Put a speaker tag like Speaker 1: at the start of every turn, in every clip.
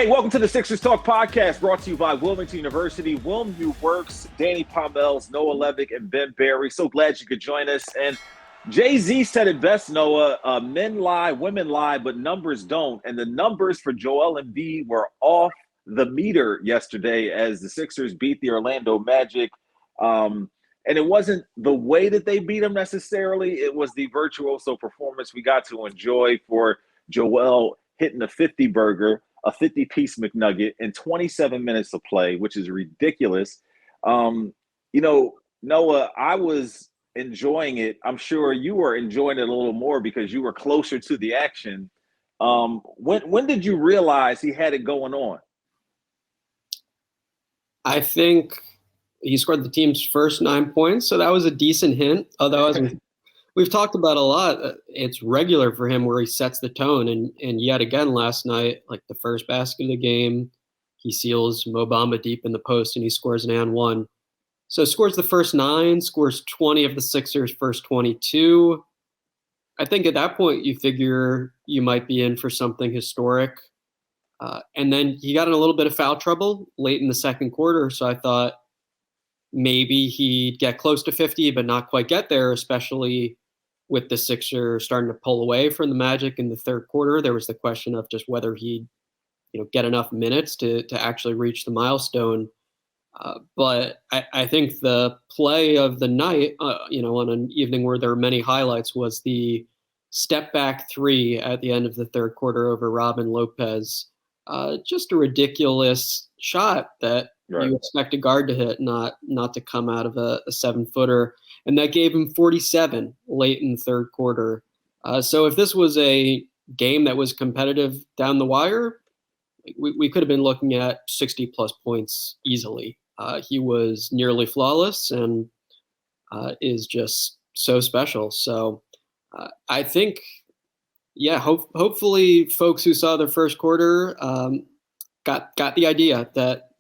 Speaker 1: Hey, welcome to the Sixers Talk podcast, brought to you by Wilmington University, Wilmview Works, Danny Pommells, Noah Levick, and Ben Berry. So glad you could join us. And Jay-Z said it best, Noah, men lie, women lie, but numbers don't. And the numbers for Joel Embiid were off the meter yesterday as the Sixers beat the Orlando Magic. And it wasn't the way that they beat them necessarily. It was the virtuoso performance we got to enjoy for Joel hitting a 50-burger, a 50-piece McNugget in 27 minutes of play, which is ridiculous. Noah, I was enjoying it. I'm sure you were enjoying it a little more because you were closer to the action. When did you realize he had it going on?
Speaker 2: I think he scored the team's first 9 points, so that was a decent hint. Although, as we've talked about a lot, it's regular for him where he sets the tone. And yet again last night, like the first basket of the game, he seals Mo Bamba deep in the post and he scores an and one. So scores the first 9, scores 20 of the Sixers' first 22. I think at that point you figure you might be in for something historic. And then he got in a little bit of foul trouble late in the second quarter. So I thought maybe he'd get close to 50, but not quite get there, especially with the Sixers starting to pull away from the Magic in the third quarter. There was the question of just whether he'd get enough minutes to actually reach the milestone. But I think the play of the night, on an evening where there were many highlights, was the step back three at the end of the third quarter over Robin Lopez. Just a ridiculous shot that you expect a guard to hit, not to come out of a 7-footer. And that gave him 47 late in the third quarter. So if this was a game that was competitive down the wire, we could have been looking at 60-plus points easily. He was nearly flawless and is just so special. So I think, hopefully folks who saw the first quarter got the idea that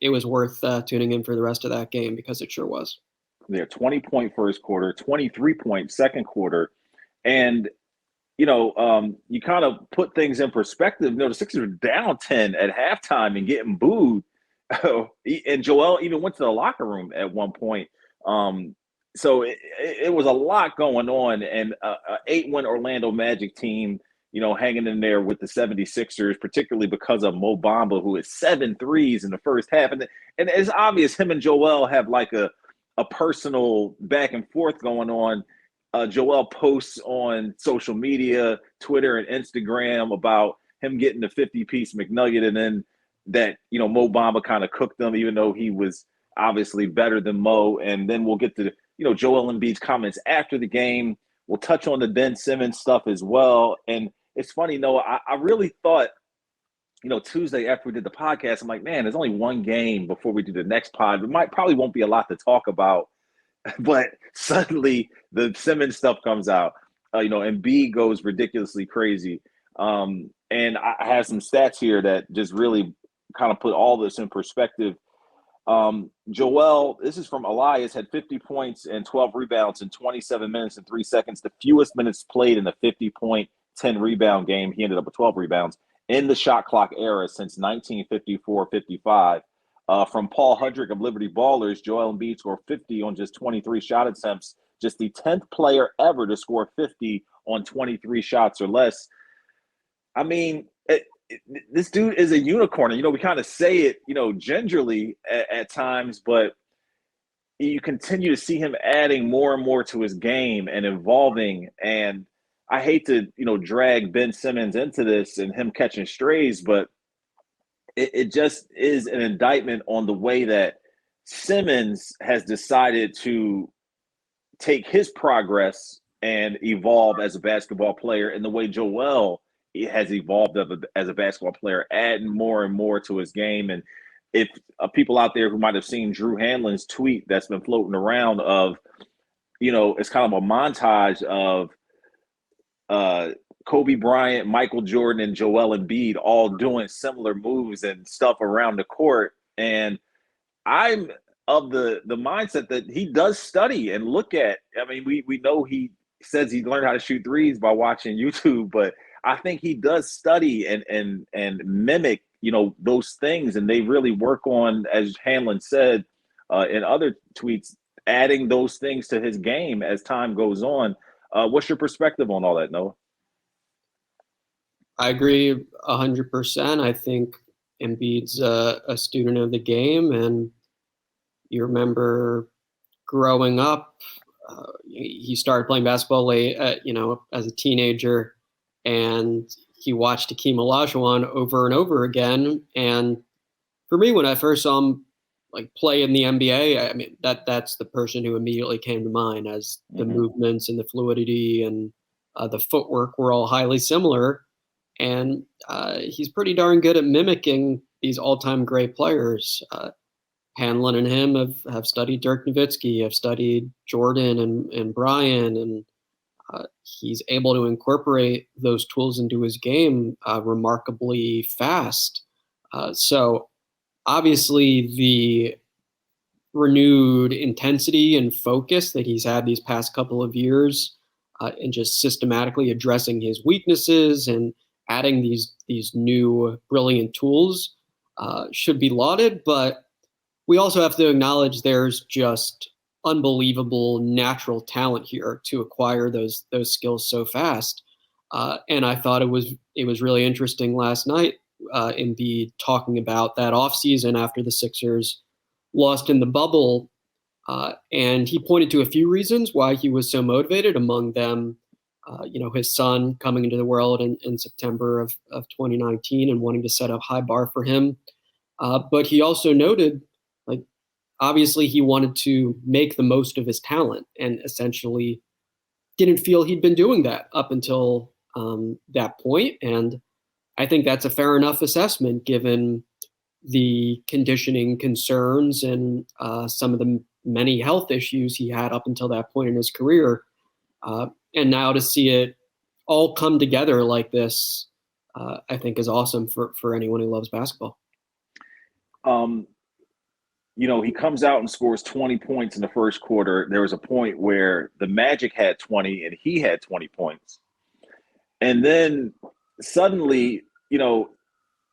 Speaker 2: it was worth tuning in for the rest of that game, because it sure was.
Speaker 1: Yeah, 20-point first quarter, 23-point second quarter. And, you kind of put things in perspective. The Sixers were down 10 at halftime and getting booed. And Joel even went to the locker room at one point. So it was a lot going on. And a 8-win Orlando Magic team, hanging in there with the 76ers, particularly because of Mo Bamba, who is 7 threes in the first half. And it's obvious him and Joel have like a personal back and forth going on. Joel posts on social media, Twitter and Instagram, about him getting the 50-piece McNugget, and then that, Mo Bamba kind of cooked them, even though he was obviously better than Mo. And then we'll get to, Joel Embiid's comments after the game. We'll touch on the Ben Simmons stuff as well. And it's funny, Noah, I really thought, Tuesday after we did the podcast, I'm like, man, there's only one game before we do the next pod. It probably won't be a lot to talk about. But suddenly the Simmons stuff comes out, Embiid goes ridiculously crazy. And I have some stats here that just really kind of put all this in perspective. Joel, this is from Elias, had 50 points and 12 rebounds in 27 minutes and 3 seconds, the fewest minutes played in a 50-point, 10-rebound game. He ended up with 12 rebounds in the shot clock era since 1954-55. From Paul Hudrick of Liberty Ballers, Joel Embiid scored 50 on just 23 shot attempts, just the 10th player ever to score 50 on 23 shots or less. I mean, this dude is a unicorn. We kind of say it, gingerly at times, but you continue to see him adding more and more to his game and evolving. And I hate to, drag Ben Simmons into this and him catching strays, but it just is an indictment on the way that Simmons has decided to take his progress and evolve as a basketball player, and the way Joel has evolved as a basketball player, adding more and more to his game. And if people out there who might have seen Drew Hanlon's tweet that's been floating around of, it's kind of a montage of Kobe Bryant, Michael Jordan, and Joel Embiid all doing similar moves and stuff around the court. And I'm of the mindset that he does study and look at. I mean, we know he says he learned how to shoot threes by watching YouTube, but I think he does study and mimic those things, and they really work on, as Hanlon said in other tweets, adding those things to his game as time goes on. What's your perspective on all that, Noah?
Speaker 2: I agree 100%. I think Embiid's a student of the game, and you remember growing up, he started playing basketball late, as a teenager, and he watched Hakeem Olajuwon over and over again. And for me, when I first saw him play in the NBA, I mean that's the person who immediately came to mind, as the movements and the fluidity and the footwork were all highly similar. And he's pretty darn good at mimicking these all-time great players. Hanlon and him have studied Dirk Nowitzki, have studied Jordan and Brian, and he's able to incorporate those tools into his game remarkably fast. So obviously the renewed intensity and focus that he's had these past couple of years, and just systematically addressing his weaknesses and adding these new brilliant tools should be lauded. But we also have to acknowledge there's just unbelievable natural talent here to acquire those skills so fast. And I thought it was really interesting last night, Embiid talking about that offseason after the Sixers lost in the bubble. And he pointed to a few reasons why he was so motivated, among them, his son coming into the world in September of 2019 and wanting to set a high bar for him. But he also noted, obviously he wanted to make the most of his talent, and essentially didn't feel he'd been doing that up until that point. And I think that's a fair enough assessment given the conditioning concerns and some of the many health issues he had up until that point in his career. And now to see it all come together like this, I think is awesome for anyone who loves basketball.
Speaker 1: He comes out and scores 20 points in the first quarter. There was a point where the Magic had 20 and he had 20 points. And then suddenly,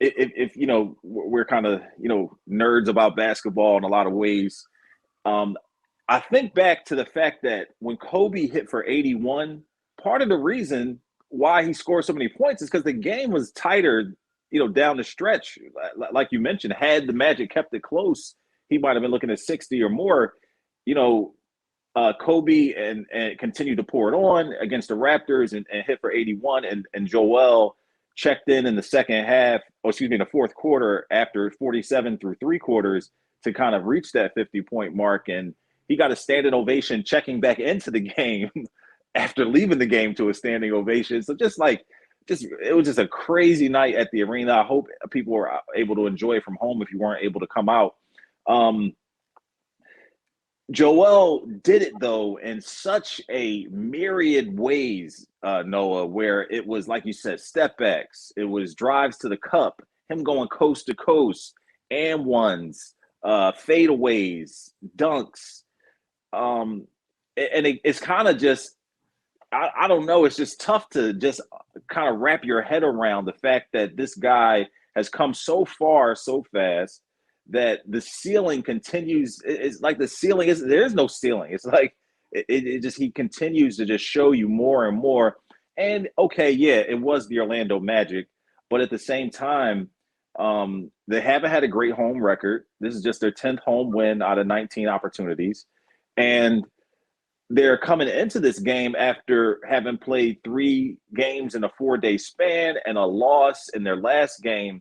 Speaker 1: if we're kind of, nerds about basketball in a lot of ways. I think back to the fact that when Kobe hit for 81, part of the reason why he scored so many points is because the game was tighter, down the stretch. Like you mentioned, had the Magic kept it close, he might have been looking at 60 or more. Kobe and continued to pour it on against the Raptors and hit for 81, and Joel checked in the second half, the fourth quarter, after 47 through three quarters to kind of reach that 50-point mark. And he got a standing ovation checking back into the game after leaving the game to a standing ovation. So it was just a crazy night at the arena. I hope people were able to enjoy it from home if you weren't able to come out. Joel did it, though, in such a myriad ways, Noah, where it was, like you said, step backs. It was drives to the cup, him going coast to coast, and ones, fadeaways, dunks. And it's kind of just, I don't know, it's just tough to just kind of wrap your head around the fact that this guy has come so far so fast that the ceiling continues. It's like the ceiling is, there's no ceiling. It's like it just, he continues to just show you more and more. And okay, yeah, it was the Orlando Magic, but at the same time, they haven't had a great home record. This is just their 10th home win out of 19 opportunities. And they're coming into this game after having played 3 games in a 4-day span and a loss in their last game.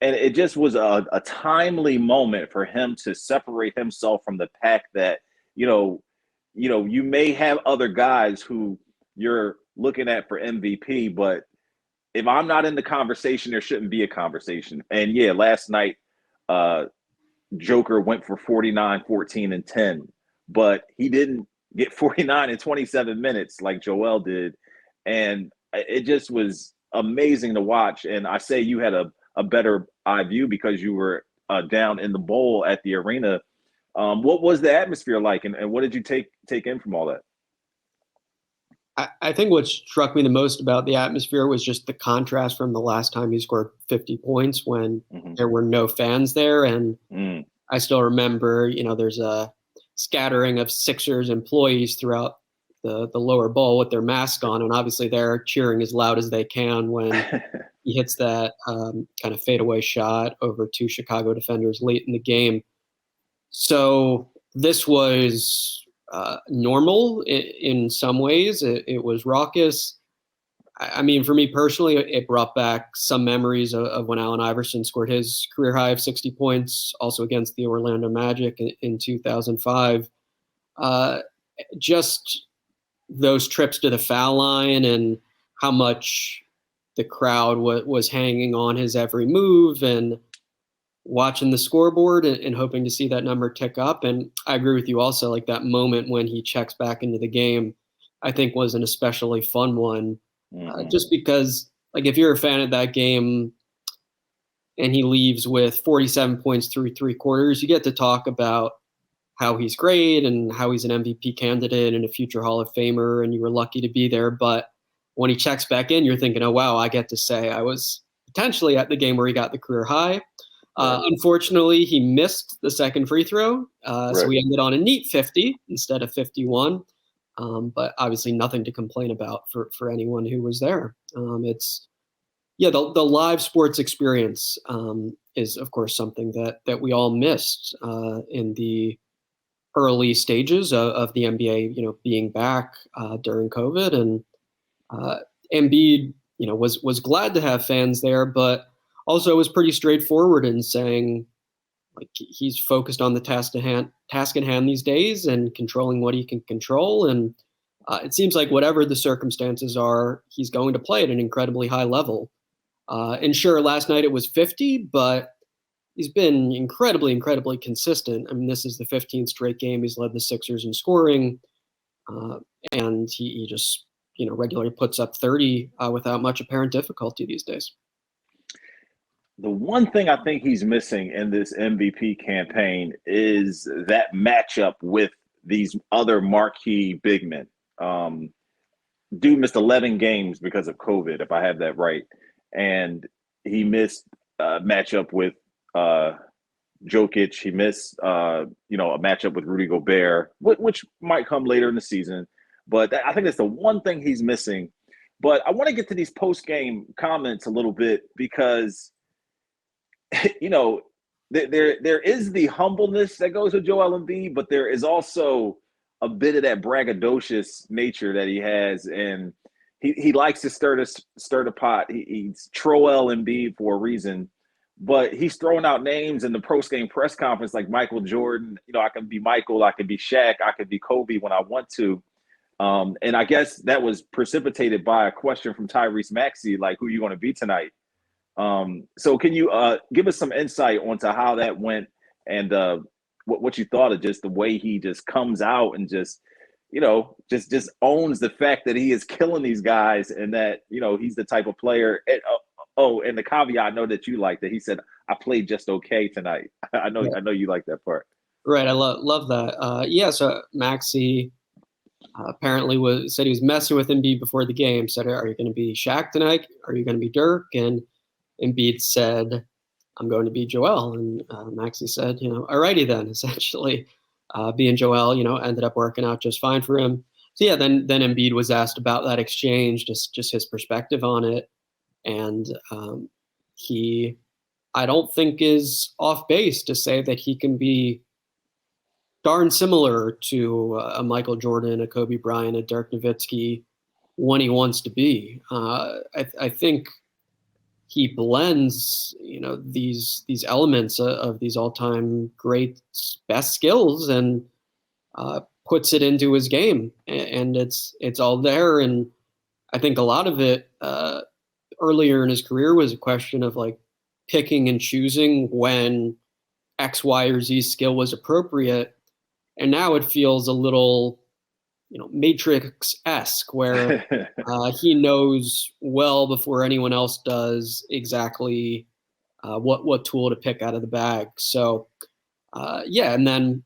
Speaker 1: And it just was a timely moment for him to separate himself from the pack that, you may have other guys who you're looking at for MVP, but if I'm not in the conversation, there shouldn't be a conversation. And yeah, last night, Joker went for 49, 14, and 10, but he didn't get 49 in 27 minutes like Joel did. And it just was amazing to watch. And I say you had a better eye view because you were down in the bowl at the arena. What was the atmosphere like, and what did you take in from all that?
Speaker 2: I think what struck me the most about the atmosphere was just the contrast from the last time he scored 50 points when there were no fans there. And I still remember, there's a scattering of Sixers employees throughout the lower bowl with their mask on. And obviously they're cheering as loud as they can when he hits that kind of fadeaway shot over two Chicago defenders late in the game. So this was normal in some ways. It was raucous. I mean, for me personally, it brought back some memories of when Allen Iverson scored his career high of 60 points, also against the Orlando Magic in 2005. Just those trips to the foul line and how much the crowd was hanging on his every move and watching the scoreboard and hoping to see that number tick up. And I agree with you also, like that moment when he checks back into the game, I think was an especially fun one. Just because, like, if you're a fan of that game and he leaves with 47 points through three quarters, you get to talk about how he's great and how he's an MVP candidate and a future Hall of Famer, and you were lucky to be there. But when he checks back in, you're thinking, oh, wow, I get to say I was potentially at the game where he got the career high. Unfortunately, he missed the second free throw, so he ended on a neat 50 instead of 51. But obviously nothing to complain about for anyone who was there. The live sports experience is, of course, something that we all missed in the early stages of the NBA, being back during COVID. And Embiid, was glad to have fans there, but also was pretty straightforward in saying, like, he's focused on the task in hand these days and controlling what he can control. And it seems like whatever the circumstances are, he's going to play at an incredibly high level. And sure, last night it was 50, but he's been incredibly, incredibly consistent. I mean, this is the 15th straight game he's led the Sixers in scoring. And he just, regularly puts up 30 without much apparent difficulty these days.
Speaker 1: The one thing I think he's missing in this MVP campaign is that matchup with these other marquee big men. Dude missed 11 games because of COVID, if I have that right. And he missed a matchup with Jokic. He missed, a matchup with Rudy Gobert, which might come later in the season. But I think that's the one thing he's missing. But I want to get to these post-game comments a little bit because – there is the humbleness that goes with Joel Embiid, but there is also a bit of that braggadocious nature that he has, and he likes to stir the pot. He's Joel Embiid for a reason, but he's throwing out names in the post-game press conference like Michael Jordan. I can be Michael, I can be Shaq, I can be Kobe when I want to. And I guess that was precipitated by a question from Tyrese Maxey, like, who are you going to be tonight? So can you give us some insight onto how that went and what you thought of just the way he just comes out and just owns the fact that he is killing these guys and that, he's the type of player. And the caveat I know that you like that he said, I played just okay tonight. I know you like that part.
Speaker 2: Right. I love that. So Maxey apparently said he was messing with Embiid before the game, said, are you going to be Shaq tonight? Are you going to be Dirk? And Embiid said, I'm going to be Joel. And Maxey said, alrighty then, essentially. Being Joel, ended up working out just fine for him. So then Embiid was asked about that exchange, just his perspective on it. And he, I don't think, is off base to say that he can be darn similar to a Michael Jordan, a Kobe Bryant, a Dirk Nowitzki when he wants to be. I think he blends, these elements of these all-time great best skills and puts it into his game, and it's all there. And I think a lot of it earlier in his career was a question of like picking and choosing when X, Y, or Z skill was appropriate, and now it feels a little Matrix-esque, where he knows well before anyone else does exactly what tool to pick out of the bag. So, and then,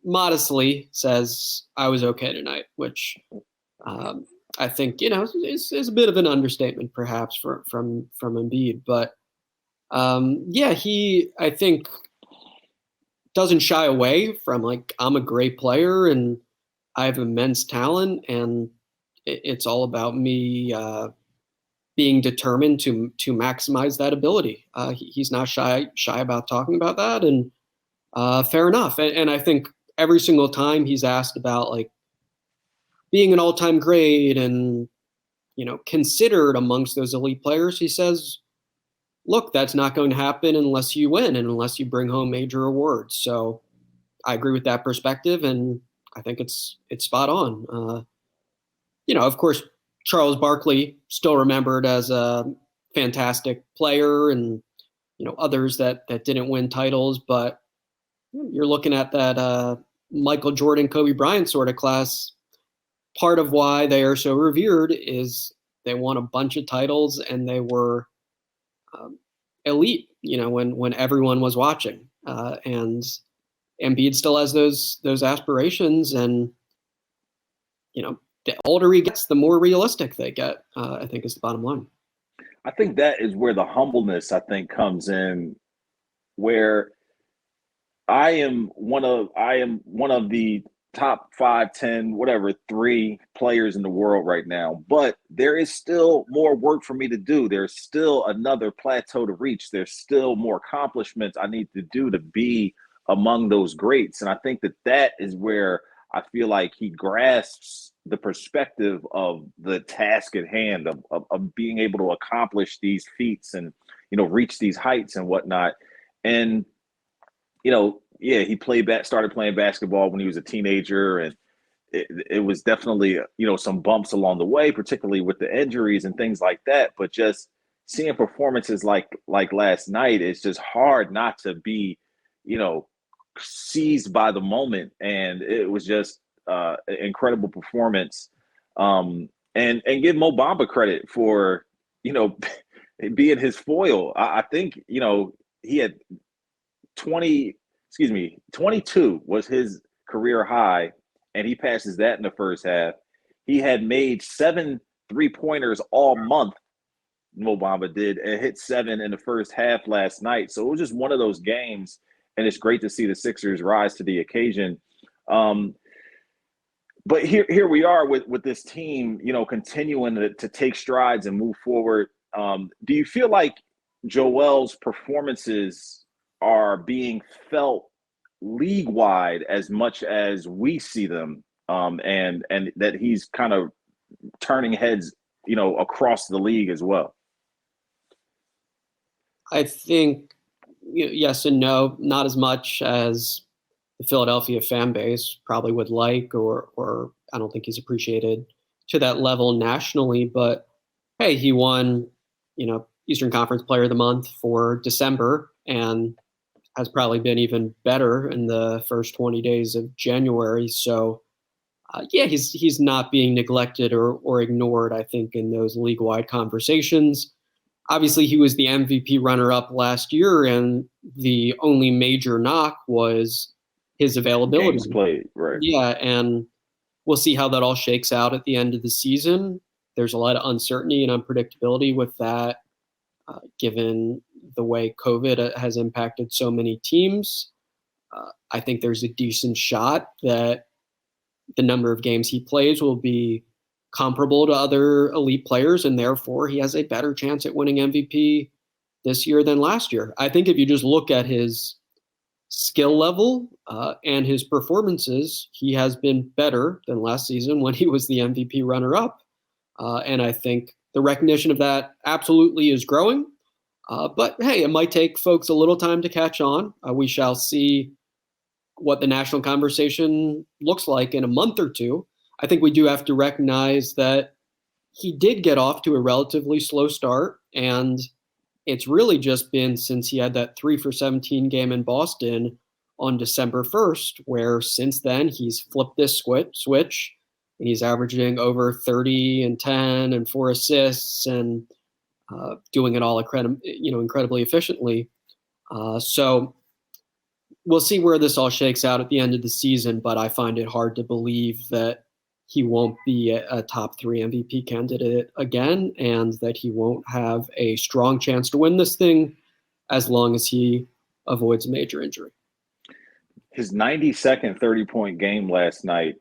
Speaker 2: modestly says, I was okay tonight, which I think, is a bit of an understatement perhaps from Embiid, but he, I think, doesn't shy away from like, I'm a great player and I have immense talent, and it's all about me being determined to maximize that ability. He's not shy about talking about that, and fair enough. And I think every single time he's asked about like being an all-time great and considered amongst those elite players, he says, look, that's not going to happen unless you win and unless you bring home major awards. So I agree with that perspective, and I think it's spot on. Of course, Charles Barkley still remembered as a fantastic player, and others that didn't win titles, but you're looking at that Michael Jordan, Kobe Bryant sort of class. Part of why they are so revered is they won a bunch of titles and they were elite, when everyone was watching. And Embiid still has those aspirations, and the older he gets, the more realistic they get. I think is the bottom line.
Speaker 1: I think that is where the humbleness, I think, comes in, where I am one of the top 5, 10, whatever, 3 players in the world right now. But there is still more work for me to do. There's still another plateau to reach. There's still more accomplishments I need to do to be among those greats. And I think that is where I feel like he grasps the perspective of the task at hand of being able to accomplish these feats and, reach these heights and whatnot. And, he started playing basketball when he was a teenager, and it was definitely, some bumps along the way, particularly with the injuries and things like that. But just seeing performances like last night, it's just hard not to be, seized by the moment. And it was just an incredible performance. And give Mo Bamba credit for, being his foil. I think, he had 22 was his career high, and he passes that in the first half. He had made 7 3-pointers all month, Mo Bamba did, and hit 7 in the first half last night. So it was just one of those games, and it's great to see the Sixers rise to the occasion. But here we are with this team, continuing to take strides and move forward. Do you feel like Joel's performances are being felt league-wide as much as we see them, and that he's kind of turning heads, across the league as well?
Speaker 2: I think yes and no, not as much as the Philadelphia fan base probably would like, or I don't think he's appreciated to that level nationally. But hey, he won, Eastern Conference Player of the Month for December, and has probably been even better in the first 20 days of January. So, he's not being neglected or ignored, I think, in those league-wide conversations. Obviously, he was the MVP runner-up last year, and the only major knock was his availability.
Speaker 1: Games played, right.
Speaker 2: Yeah, and we'll see how that all shakes out at the end of the season. There's a lot of uncertainty and unpredictability with that, given the way COVID has impacted so many teams. I think there's a decent shot that the number of games he plays will be comparable to other elite players, and therefore he has a better chance at winning MVP this year than last year. I think if you just look at his skill level and his performances, he has been better than last season when he was the MVP runner-up. And I think the recognition of that absolutely is growing. But hey, it might take folks a little time to catch on. We shall see what the national conversation looks like in a month or two. I think we do have to recognize that he did get off to a relatively slow start, and it's really just been since he had that 3 for 17 game in Boston on December 1st, where since then he's flipped this switch, and he's averaging over 30 and 10 and 4 assists and doing it all incredibly efficiently. So we'll see where this all shakes out at the end of the season, but I find it hard to believe that he won't be a top 3 MVP candidate again, and that he won't have a strong chance to win this thing as long as he avoids a major injury.
Speaker 1: His 92nd 30-point game last night,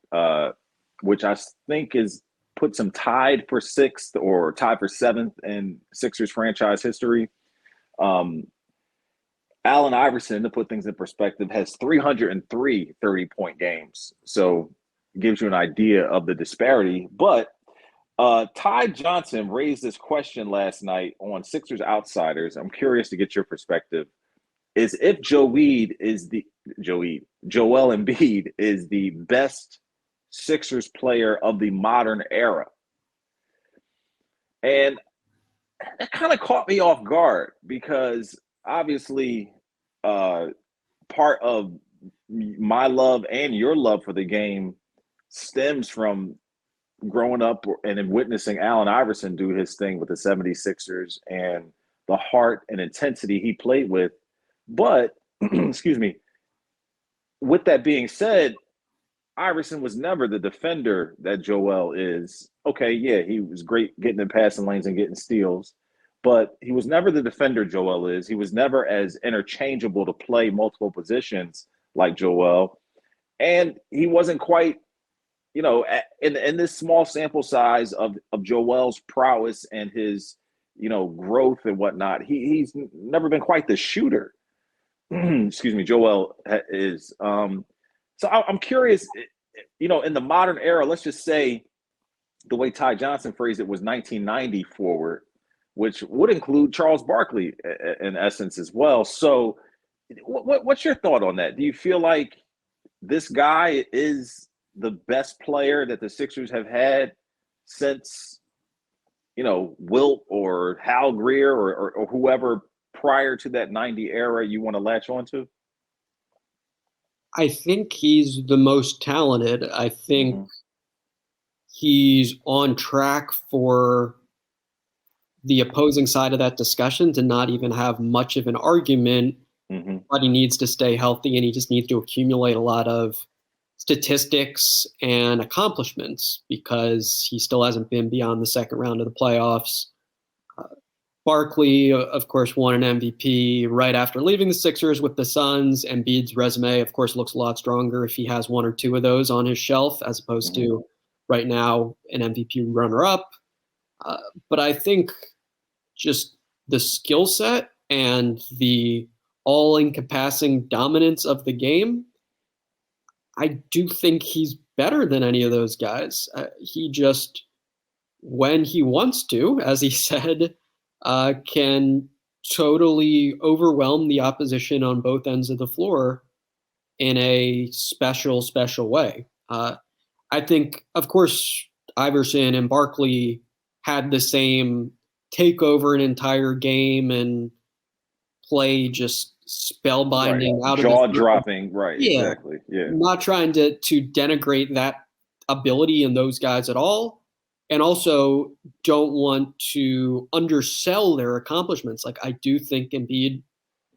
Speaker 1: which I think puts him tied for 6th or tied for 7th in Sixers franchise history. Allen Iverson, to put things in perspective, has 303 30-point games. So it gives you an idea of the disparity. But Ty Johnson raised this question last night on Sixers Outsiders. I'm curious to get your perspective. Is if Joel Embiid is the best Sixers player of the modern era. And that kind of caught me off guard because obviously part of my love and your love for the game stems from growing up and witnessing Allen Iverson do his thing with the 76ers and the heart and intensity he played with. But, excuse me, with that being said, Iverson was never the defender that Joel is. Okay, yeah, he was great getting in passing lanes and getting steals, but he was never the defender Joel is. He was never as interchangeable to play multiple positions like Joel. And he wasn't quite, in this small sample size of Joel's prowess and his, growth and whatnot, he's never been quite the shooter. Excuse me, Joel is. So I'm curious, in the modern era, let's just say the way Ty Johnson phrased it was 1990 forward, which would include Charles Barkley in essence as well. So what's your thought on that? Do you feel like this guy is the best player that the Sixers have had since, Wilt or Hal Greer or whoever prior to that 90 era you want to latch onto?
Speaker 2: I think he's the most talented. I think he's on track for the opposing side of that discussion to not even have much of an argument, but he needs to stay healthy and he just needs to accumulate a lot of statistics and accomplishments because he still hasn't been beyond the second round of the playoffs. Barkley, of course, won an MVP right after leaving the Sixers with the Suns. Embiid's resume, of course, looks a lot stronger if he has 1 or 2 of those on his shelf as opposed to right now an MVP runner-up. But I think just the skill set and the all-encompassing dominance of the game, I do think he's better than any of those guys. He just, when he wants to, as he said, can totally overwhelm the opposition on both ends of the floor in a special, special way. I think, of course, Iverson and Barkley had the same take over an entire game and play just spellbinding, out of
Speaker 1: jaw-dropping, right?
Speaker 2: Yeah,
Speaker 1: exactly. Yeah,
Speaker 2: I'm not trying to denigrate that ability in those guys at all. And also don't want to undersell their accomplishments. Like, I do think Embiid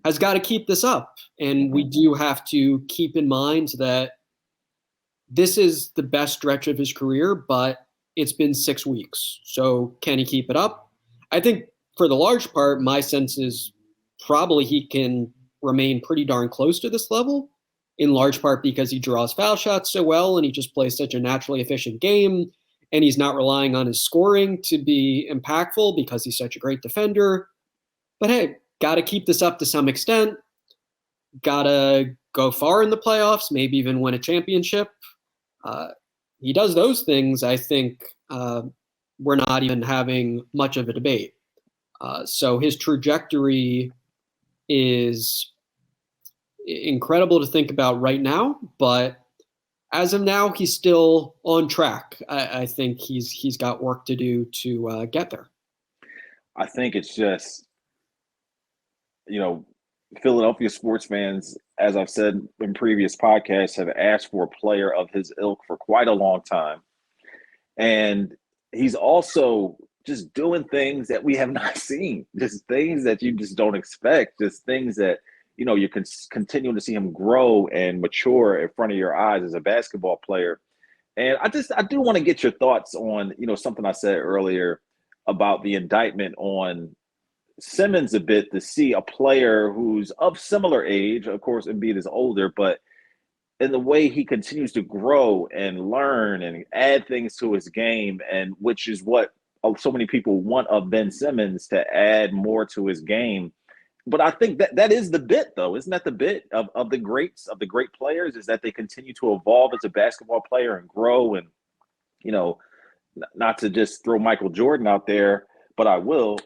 Speaker 2: has got to keep this up. And we do have to keep in mind that this is the best stretch of his career, but it's been 6 weeks. So can he keep it up? I think for the large part, my sense is probably he can remain pretty darn close to this level, in large part because he draws foul shots so well and he just plays such a naturally efficient game. And he's not relying on his scoring to be impactful because he's such a great defender. But hey, got to keep this up to some extent. Got to go far in the playoffs, maybe even win a championship. He does those things, I think we're not even having much of a debate. So his trajectory is incredible to think about right now, but as of now, he's still on track. I think he's got work to do to get there.
Speaker 1: I think it's just, Philadelphia sports fans, as I've said in previous podcasts, have asked for a player of his ilk for quite a long time. And he's also just doing things that we have not seen, just things that you just don't expect, just things that, you can continue to see him grow and mature in front of your eyes as a basketball player. And I do want to get your thoughts on, something I said earlier about the indictment on Simmons a bit, to see a player who's of similar age. Of course, Embiid is older, but in the way he continues to grow and learn and add things to his game, and which is what so many people want of Ben Simmons, to add more to his game. But I think that is the bit, though. Isn't that the bit of the greats, of the great players, is that they continue to evolve as a basketball player and grow? And, not to just throw Michael Jordan out there, but I will.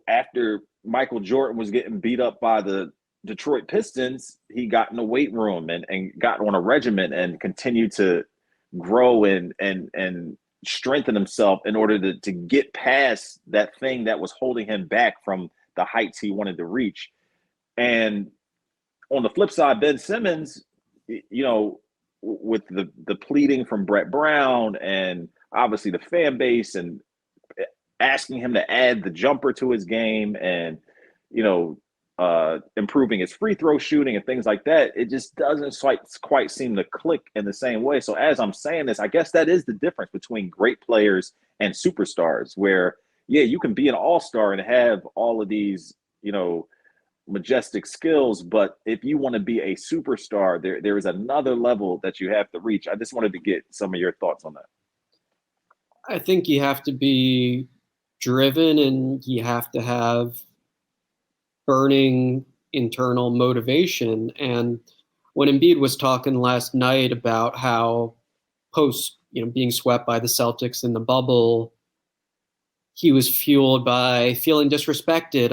Speaker 1: After Michael Jordan was getting beat up by the Detroit Pistons, he got in the weight room and got on a regimen and continued to grow and strengthen himself in order to get past that thing that was holding him back from the heights he wanted to reach. And on the flip side, Ben Simmons, with the pleading from Brett Brown and obviously the fan base and asking him to add the jumper to his game and, improving his free throw shooting and things like that, it just doesn't quite seem to click in the same way. So as I'm saying this, I guess that is the difference between great players and superstars, where, yeah, you can be an all-star and have all of these, majestic skills, but if you want to be a superstar, there is another level that you have to reach. I just wanted to get some of your thoughts on that.
Speaker 2: I think you have to be driven and you have to have burning internal motivation. And when Embiid was talking last night about how post, being swept by the Celtics in the bubble, he was fueled by feeling disrespected,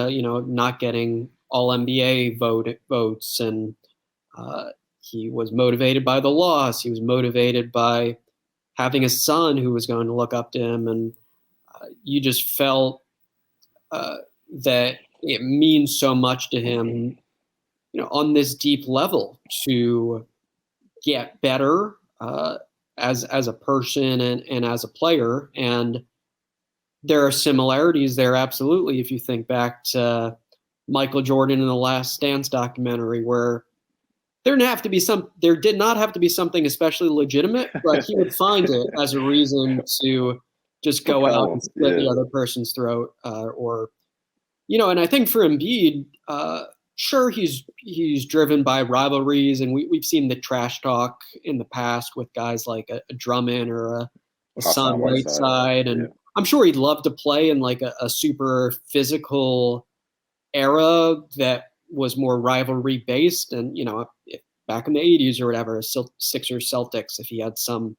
Speaker 2: not getting all NBA votes. And he was motivated by the loss. He was motivated by having a son who was going to look up to him. And you just felt that it means so much to him, on this deep level, to get better as a person and as a player. And there are similarities there, absolutely. If you think back to Michael Jordan in the Last Dance documentary, where there did not have to be something especially legitimate, but he would find it as a reason to just go out and slit the other person's throat, and I think for Embiid, sure, he's driven by rivalries, and we've seen the trash talk in the past with guys like a Drummond or a Hassan Whiteside, and I'm sure he'd love to play in like a super physical era that was more rivalry based. And, back in the 80s or whatever, Sixers Celtics, if he had some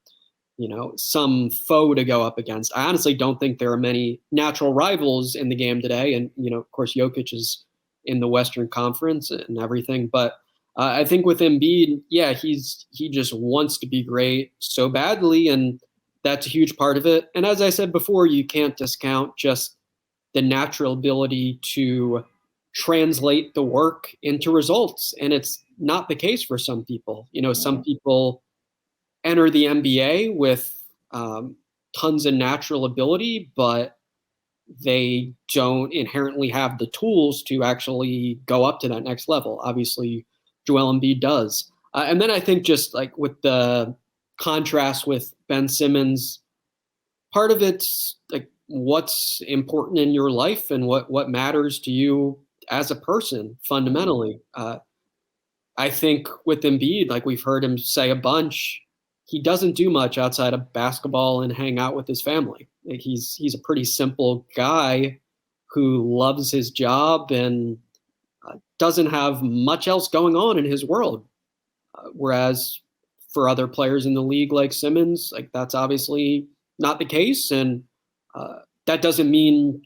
Speaker 2: foe to go up against. I honestly don't think there are many natural rivals in the game today. And, of course, Jokic is in the Western Conference and everything. But I think with Embiid, yeah, he just wants to be great so badly. And that's a huge part of it. And as I said before, you can't discount just the natural ability to translate the work into results. And it's not the case for some people. Some people enter the NBA with tons of natural ability, but they don't inherently have the tools to actually go up to that next level. Obviously, Joel Embiid does. And then I think just like with the contrast with Ben Simmons, part of it's like what's important in your life and what matters to you as a person fundamentally. I think with Embiid, like we've heard him say a bunch, he doesn't do much outside of basketball and hang out with his family. Like he's a pretty simple guy who loves his job and doesn't have much else going on in his world. Whereas for other players in the league like Simmons, like that's obviously not the case. And that doesn't mean,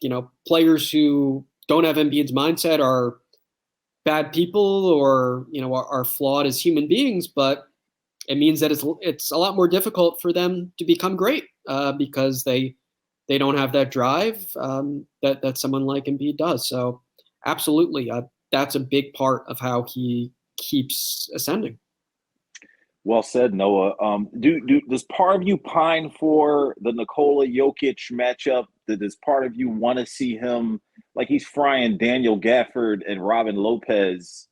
Speaker 2: players who don't have Embiid's mindset are bad people or, are flawed as human beings, but it means that it's a lot more difficult for them to become great because they don't have that drive that someone like Embiid does. So absolutely, that's a big part of how he keeps ascending.
Speaker 1: Well said, Noah. Does part of you pine for the Nikola Jokic matchup? Does part of you want to see him, like he's frying Daniel Gafford and Robin Lopez?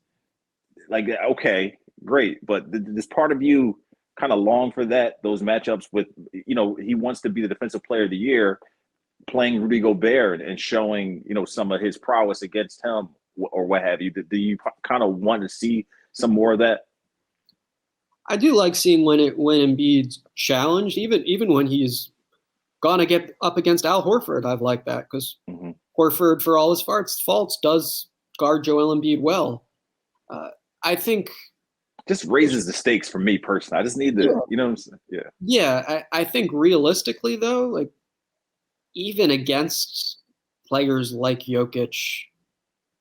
Speaker 1: Like, okay, great. But does part of you kind of long for those matchups with, he wants to be the defensive player of the year, playing Rudy Gobert and showing, some of his prowess against him or what have you. Do you kind of want to see some more of that?
Speaker 2: I do like seeing when Embiid's challenged, even when he's gone to get up against Al Horford. I've liked that because Horford, for all his faults, does guard Joel Embiid well. I think
Speaker 1: just raises the stakes for me personally. I just need to, you know what I'm saying? Yeah.
Speaker 2: Yeah, I think realistically though, like even against players like Jokic,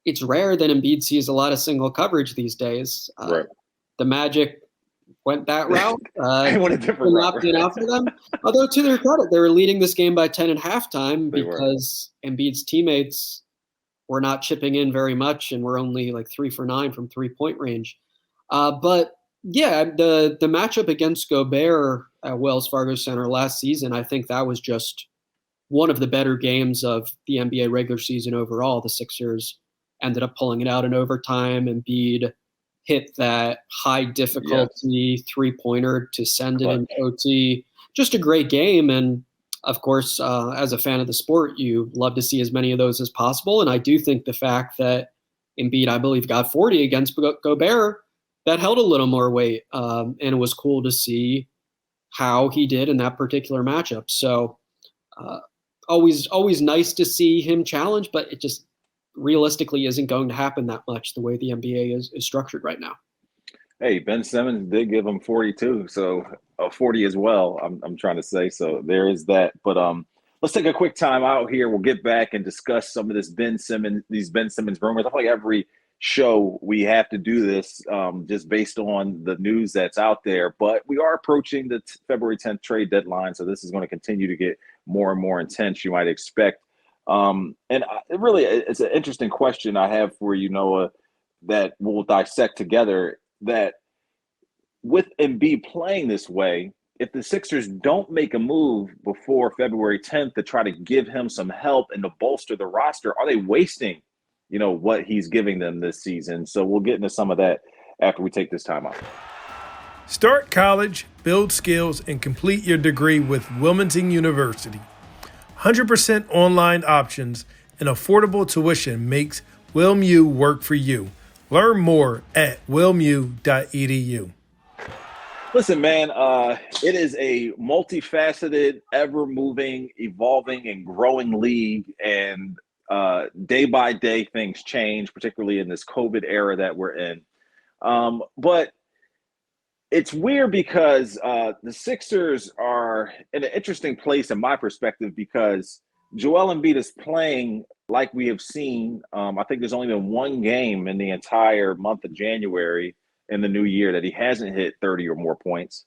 Speaker 2: it's rare that Embiid sees a lot of single coverage these days.
Speaker 1: Right.
Speaker 2: The Magic went that route.
Speaker 1: They went a different route.
Speaker 2: Opting out for them. Although to their credit, they were leading this game by 10 at halftime because Embiid's teammates were not chipping in very much and were only like 3 for 9 from 3-point range. But yeah, the matchup against Gobert at Wells Fargo Center last season, I think that was just one of the better games of the NBA regular season overall. The Sixers ended up pulling it out in overtime. Embiid hit that high difficulty 3-pointer to send it in OT. Just a great game. And of course, as a fan of the sport, you love to see as many of those as possible. And I do think the fact that Embiid, I believe, got 40 against Gobert, that held a little more weight. And it was cool to see how he did in that particular matchup. So always nice to see him challenge, but it just realistically isn't going to happen that much the way the NBA is structured right now.
Speaker 1: Hey, Ben Simmons did give him 42, so 40 as well. I'm trying to say, so there is that. But let's take a quick time out here. We'll get back and discuss some of these Ben Simmons rumors. I feel like every show we have to do this just based on the news that's out there. But we are approaching the February 10th trade deadline, so this is going to continue to get more and more intense, you might expect. It's an interesting question I have for you, Noah, that we'll dissect together. That with Embiid playing this way, if the Sixers don't make a move before February 10th to try to give him some help and to bolster the roster, are they wasting, what he's giving them this season? So we'll get into some of that after we take this time off.
Speaker 3: Start college, build skills, and complete your degree with Wilmington University. 100% online options and affordable tuition makes WilmU work for you. Learn more at wilmu.edu.
Speaker 1: Listen, man, it is a multifaceted, ever-moving, evolving, and growing league. And day by day, things change, particularly in this COVID era that we're in. But it's weird because the Sixers are in an interesting place in my perspective because Joel Embiid is playing like we have seen. I think there's only been one game in the entire month of January in the new year that he hasn't hit 30 or more points.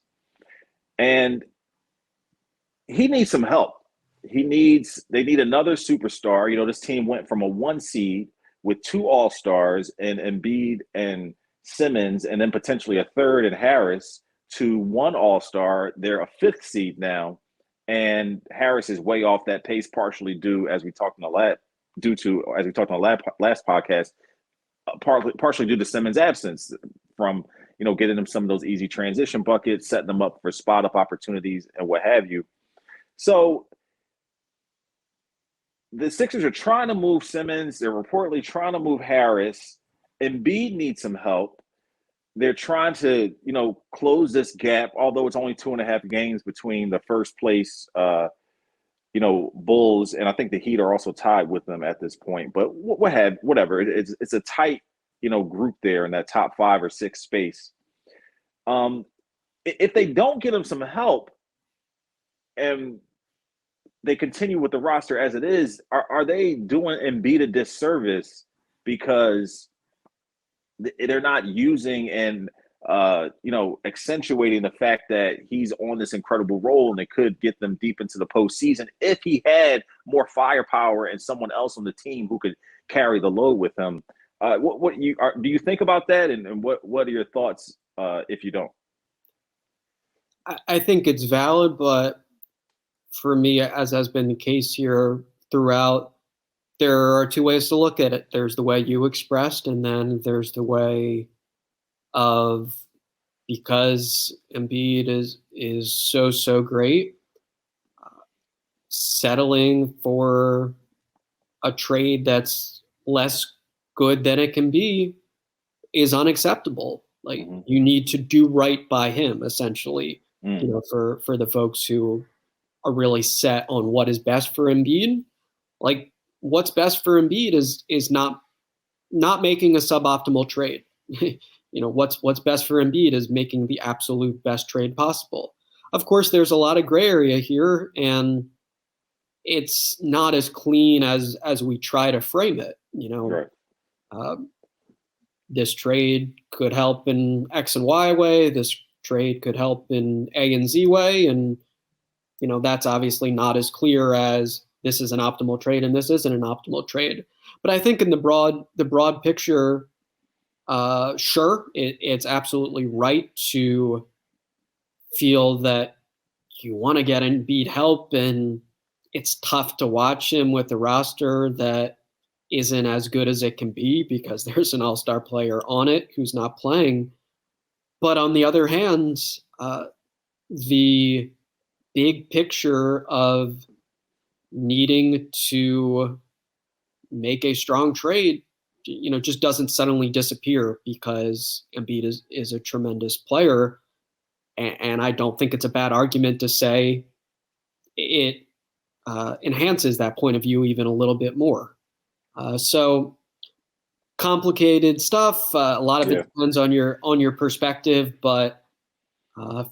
Speaker 1: And he needs some help. They need another superstar. This team went from a 1 seed with 2 All-Stars and Embiid and Simmons, and then potentially a third in Harris, to 1 All-Star. They're a 5th seed now, and Harris is way off that pace, partially due, as we talked on the last podcast, partially due to Simmons' absence from getting them some of those easy transition buckets, setting them up for spot up opportunities and what have you. So the Sixers are trying to move Simmons. They're reportedly trying to move Harris. Embiid needs some help. They're trying to, close this gap, although it's only 2.5 games between the first place, Bulls, and I think the Heat are also tied with them at this point. But whatever. It's a tight, group there in that top 5 or 6 space. If they don't get them some help and they continue with the roster as it is, are they doing Embiid a disservice because they're not using and accentuating the fact that he's on this incredible role and it could get them deep into the postseason if he had more firepower and someone else on the team who could carry the load with him? Do you think about that, and what are your thoughts if you don't?
Speaker 2: I think it's valid, but for me, as has been the case here throughout, there are 2 ways to look at it. There's the way you expressed, and then there's the way of because Embiid is so great, settling for a trade that's less good than it can be is unacceptable. Like, you need to do right by him, essentially, for the folks who are really set on what is best for Embiid. Like, what's best for Embiid is not making a suboptimal trade. What's best for Embiid is making the absolute best trade possible. Of course, there's a lot of gray area here, and it's not as clean as we try to frame it.
Speaker 1: Right.
Speaker 2: This trade could help in X and Y way. This trade could help in A and Z way. And, that's obviously not as clear as this is an optimal trade and this isn't an optimal trade. But I think in the broad picture, sure, it's absolutely right to feel that you want to get Embiid help, and it's tough to watch him with a roster that isn't as good as it can be because there's an all-star player on it who's not playing. But on the other hand, the big picture of needing to make a strong trade, just doesn't suddenly disappear because Embiid is a tremendous player. And I don't think it's a bad argument to say it enhances that point of view even a little bit more. So complicated stuff. A lot of it depends on your perspective, but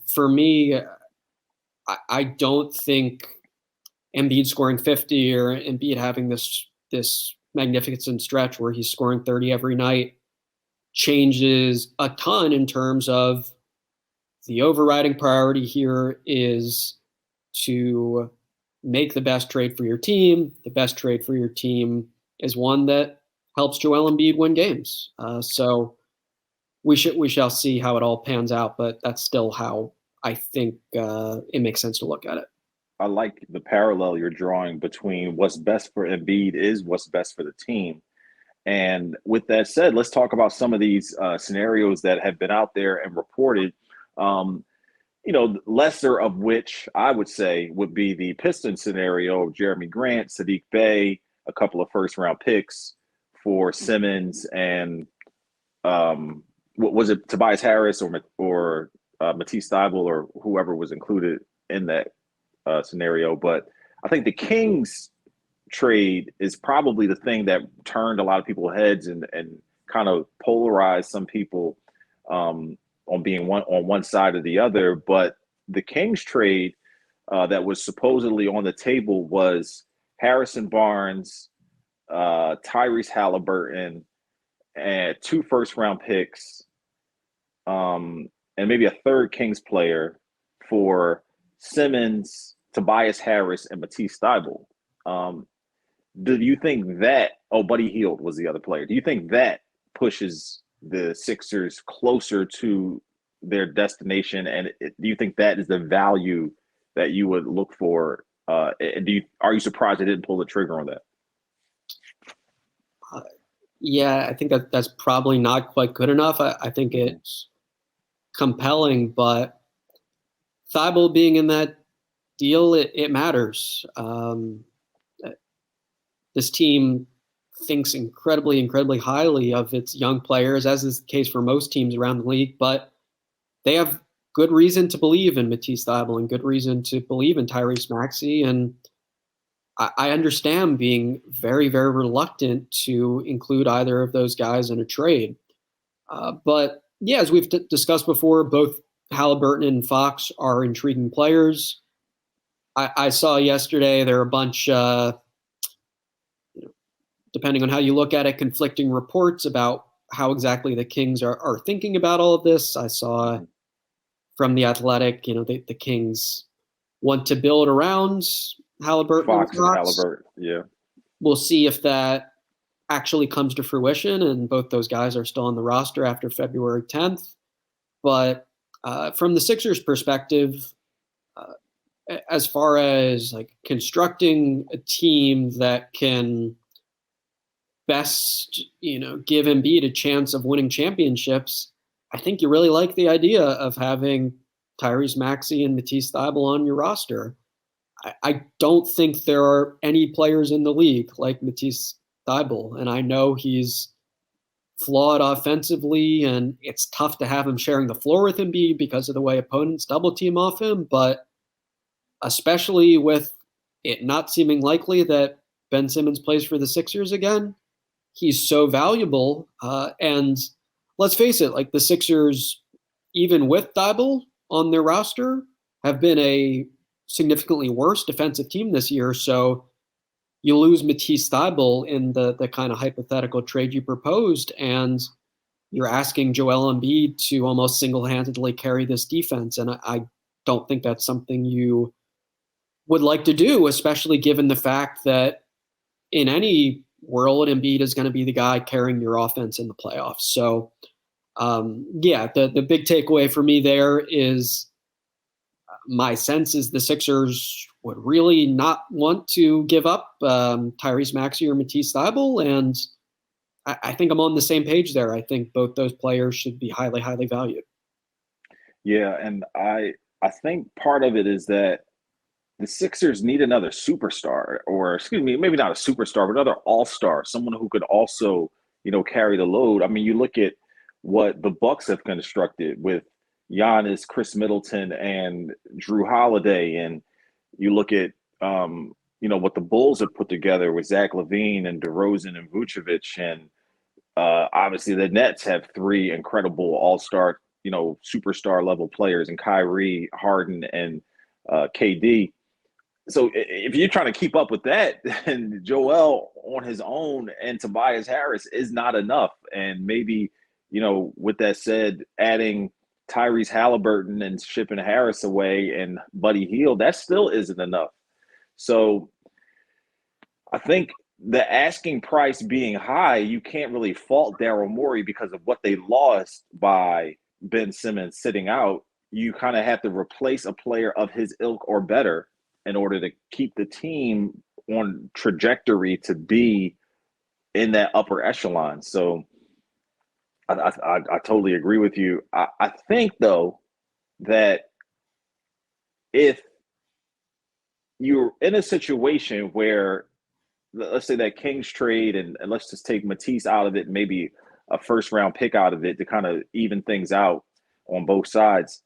Speaker 2: for me, I don't think Embiid scoring 50 or Embiid having this magnificent stretch where he's scoring 30 every night changes a ton in terms of the overriding priority here is to make the best trade for your team. The best trade for your team is one that helps Joel Embiid win games. So we shall see how it all pans out, but that's still how I think it makes sense to look at it.
Speaker 1: I like the parallel you're drawing between what's best for Embiid is what's best for the team. And with that said, let's talk about some of these scenarios that have been out there and reported. Lesser of which I would say would be the Pistons scenario of Jeremy Grant, Sadiq Bey, a couple of first-round picks for Simmons and what was it, Tobias Harris or Matisse Thybulle or whoever was included in that scenario. But I think the Kings trade is probably the thing that turned a lot of people's heads and kind of polarized some people on being on one side or the other. But the Kings trade that was supposedly on the table was Harrison Barnes, Tyrese Halliburton, and 2 first-round picks, and maybe a third Kings player for Simmons, Tobias Harris, and Matisse Thybulle. Do you think that – Buddy Hield was the other player. Do you think that pushes the Sixers closer to their destination? And do you think that is the value that you would look for? Are you surprised they didn't pull the trigger on that?
Speaker 2: Yeah, I think that's probably not quite good enough. I think it's compelling, but Thybulle being in that deal, it matters. This team thinks incredibly, incredibly highly of its young players, as is the case for most teams around the league, but they have good reason to believe in Matisse Thybulle and good reason to believe in Tyrese Maxey. And I understand being very, very reluctant to include either of those guys in a trade. But yeah, as we've discussed before, both Halliburton and Fox are intriguing players. I saw yesterday there are a bunch, depending on how you look at it, conflicting reports about how exactly the Kings are thinking about all of this. I saw from The Athletic, the Kings want to build around Halliburton.
Speaker 1: Fox and Halliburton, yeah.
Speaker 2: We'll see if that actually comes to fruition, and both those guys are still on the roster after February 10th. But from the Sixers' perspective, as far as like constructing a team that can best, give Embiid a chance of winning championships, I think you really like the idea of having Tyrese Maxey and Matisse Thybulle on your roster. I don't think there are any players in the league like Matisse Thybulle, and I know he's flawed offensively, and it's tough to have him sharing the floor with Embiid because of the way opponents double team off him, but especially with it not seeming likely that Ben Simmons plays for the Sixers again, he's so valuable. And let's face it, like the Sixers, even with Thybulle on their roster, have been a significantly worse defensive team this year. So you lose Matisse Thybulle in the kind of hypothetical trade you proposed, and you're asking Joel Embiid to almost single-handedly carry this defense. And I don't think that's something you would like to do, especially given the fact that in any world, Embiid is going to be the guy carrying your offense in the playoffs. So, the big takeaway for me there is my sense is the Sixers would really not want to give up Tyrese Maxey or Matisse Thybulle, and I think I'm on the same page there. I think both those players should be highly, highly valued.
Speaker 1: Yeah, and I think part of it is that the Sixers need another superstar, or excuse me, maybe not a superstar, but another all-star, someone who could also, carry the load. I mean, you look at what the Bucks have constructed with Giannis, Chris Middleton, and Drew Holiday, and you look at what the Bulls have put together with Zach LaVine and DeRozan and Vucevic, and obviously the Nets have three incredible all-star, superstar level players in Kyrie, Harden, and KD. So if you're trying to keep up with that, then Joel on his own and Tobias Harris is not enough. And maybe, with that said, adding Tyrese Halliburton and shipping Harris away and Buddy Hield, that still isn't enough. So I think the asking price being high, you can't really fault Daryl Morey because of what they lost by Ben Simmons sitting out. You kind of have to replace a player of his ilk or better in order to keep the team on trajectory to be in that upper echelon. So I totally agree with you. I think, though, that if you're in a situation where, let's say that Kings trade, and let's just take Matisse out of it, and maybe a first-round pick out of it to kind of even things out on both sides,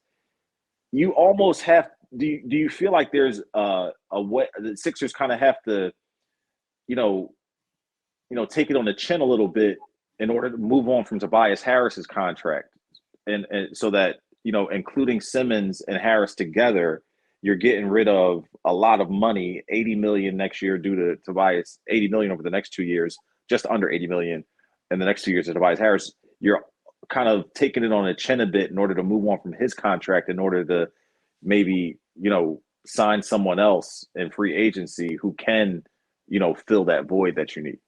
Speaker 1: you almost have – do you feel like there's a way the Sixers kind of have to, take it on the chin a little bit in order to move on from Tobias Harris's contract, and so that including Simmons and Harris together, you're getting rid of a lot of money, $80 million next year due to Tobias, $80 million over the next 2 years, just under $80 million in the next 2 years of Tobias Harris. You're kind of taking it on the chin a bit in order to move on from his contract, in order to maybe sign someone else in free agency who can fill that void that you need.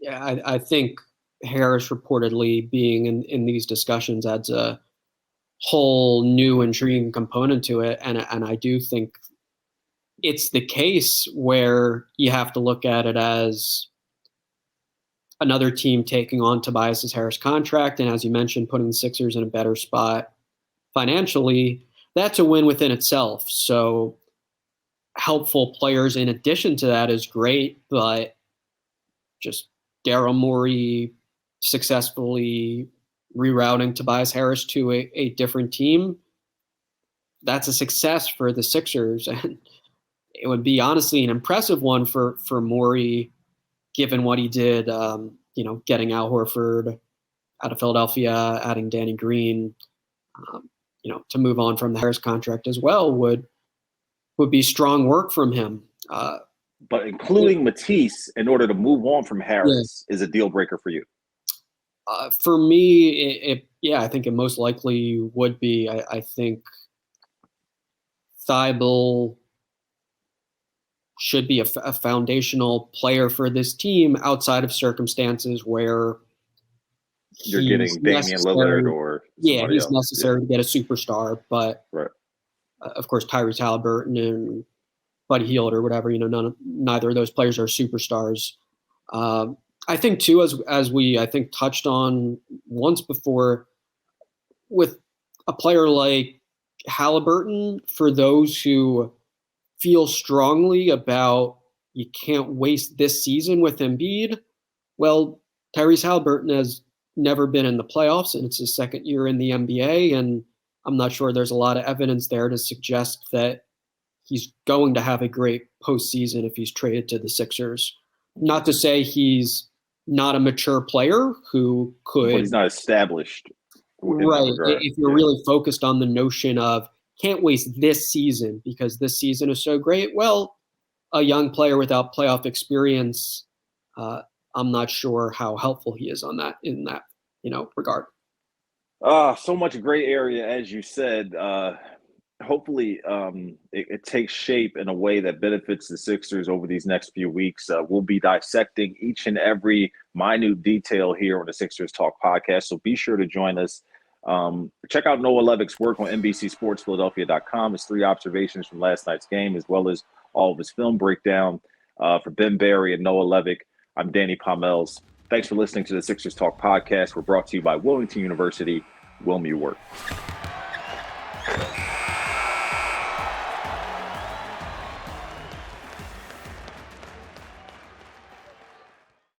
Speaker 2: Yeah, I think Harris reportedly being in these discussions adds a whole new intriguing component to it. And I do think it's the case where you have to look at it as another team taking on Tobias Harris contract. And as you mentioned, putting the Sixers in a better spot financially, that's a win within itself. So helpful players in addition to that is great, but just Daryl Morey successfully rerouting Tobias Harris to a different team, that's a success for the Sixers. And it would be honestly an impressive one for Morey, given what he did, getting Al Horford out of Philadelphia, adding Danny Green, to move on from the Harris contract as well would be strong work from him.
Speaker 1: But including Matisse in order to move on from Harris is a deal breaker for you.
Speaker 2: For me, I think it most likely would be. I think Thybulle should be a foundational player for this team outside of circumstances where
Speaker 1: you're getting Damian Lillard or somebody
Speaker 2: he's
Speaker 1: else.
Speaker 2: necessary to get a superstar. But
Speaker 1: right.
Speaker 2: Of course, Tyrese Halliburton and Buddy Hield or whatever, neither of those players are superstars. I think too, as we touched on once before, with a player like Halliburton, for those who feel strongly about you can't waste this season with Embiid, well, Tyrese Halliburton has never been in the playoffs, and it's his second year in the NBA, and I'm not sure there's a lot of evidence there to suggest that he's going to have a great postseason if he's traded to the Sixers. Not to say he's not a mature player who could.
Speaker 1: But he's not established.
Speaker 2: Right. If you're really focused on the notion of can't waste this season because this season is so great, well, a young player without playoff experience, I'm not sure how helpful he is in that regard.
Speaker 1: So much gray area, as you said. Hopefully it takes shape in a way that benefits the Sixers over these next few weeks. We'll be dissecting each and every minute detail here on the Sixers Talk podcast, so be sure to join us. Check out Noah Levick's work on NBCSportsPhiladelphia.com. His 3 observations from last night's game, as well as all of his film breakdown. For Ben Barry and Noah Levick, I'm Danny Pommells. Thanks for listening to the Sixers Talk podcast. We're brought to you by Wilmington University. Wilm U Work.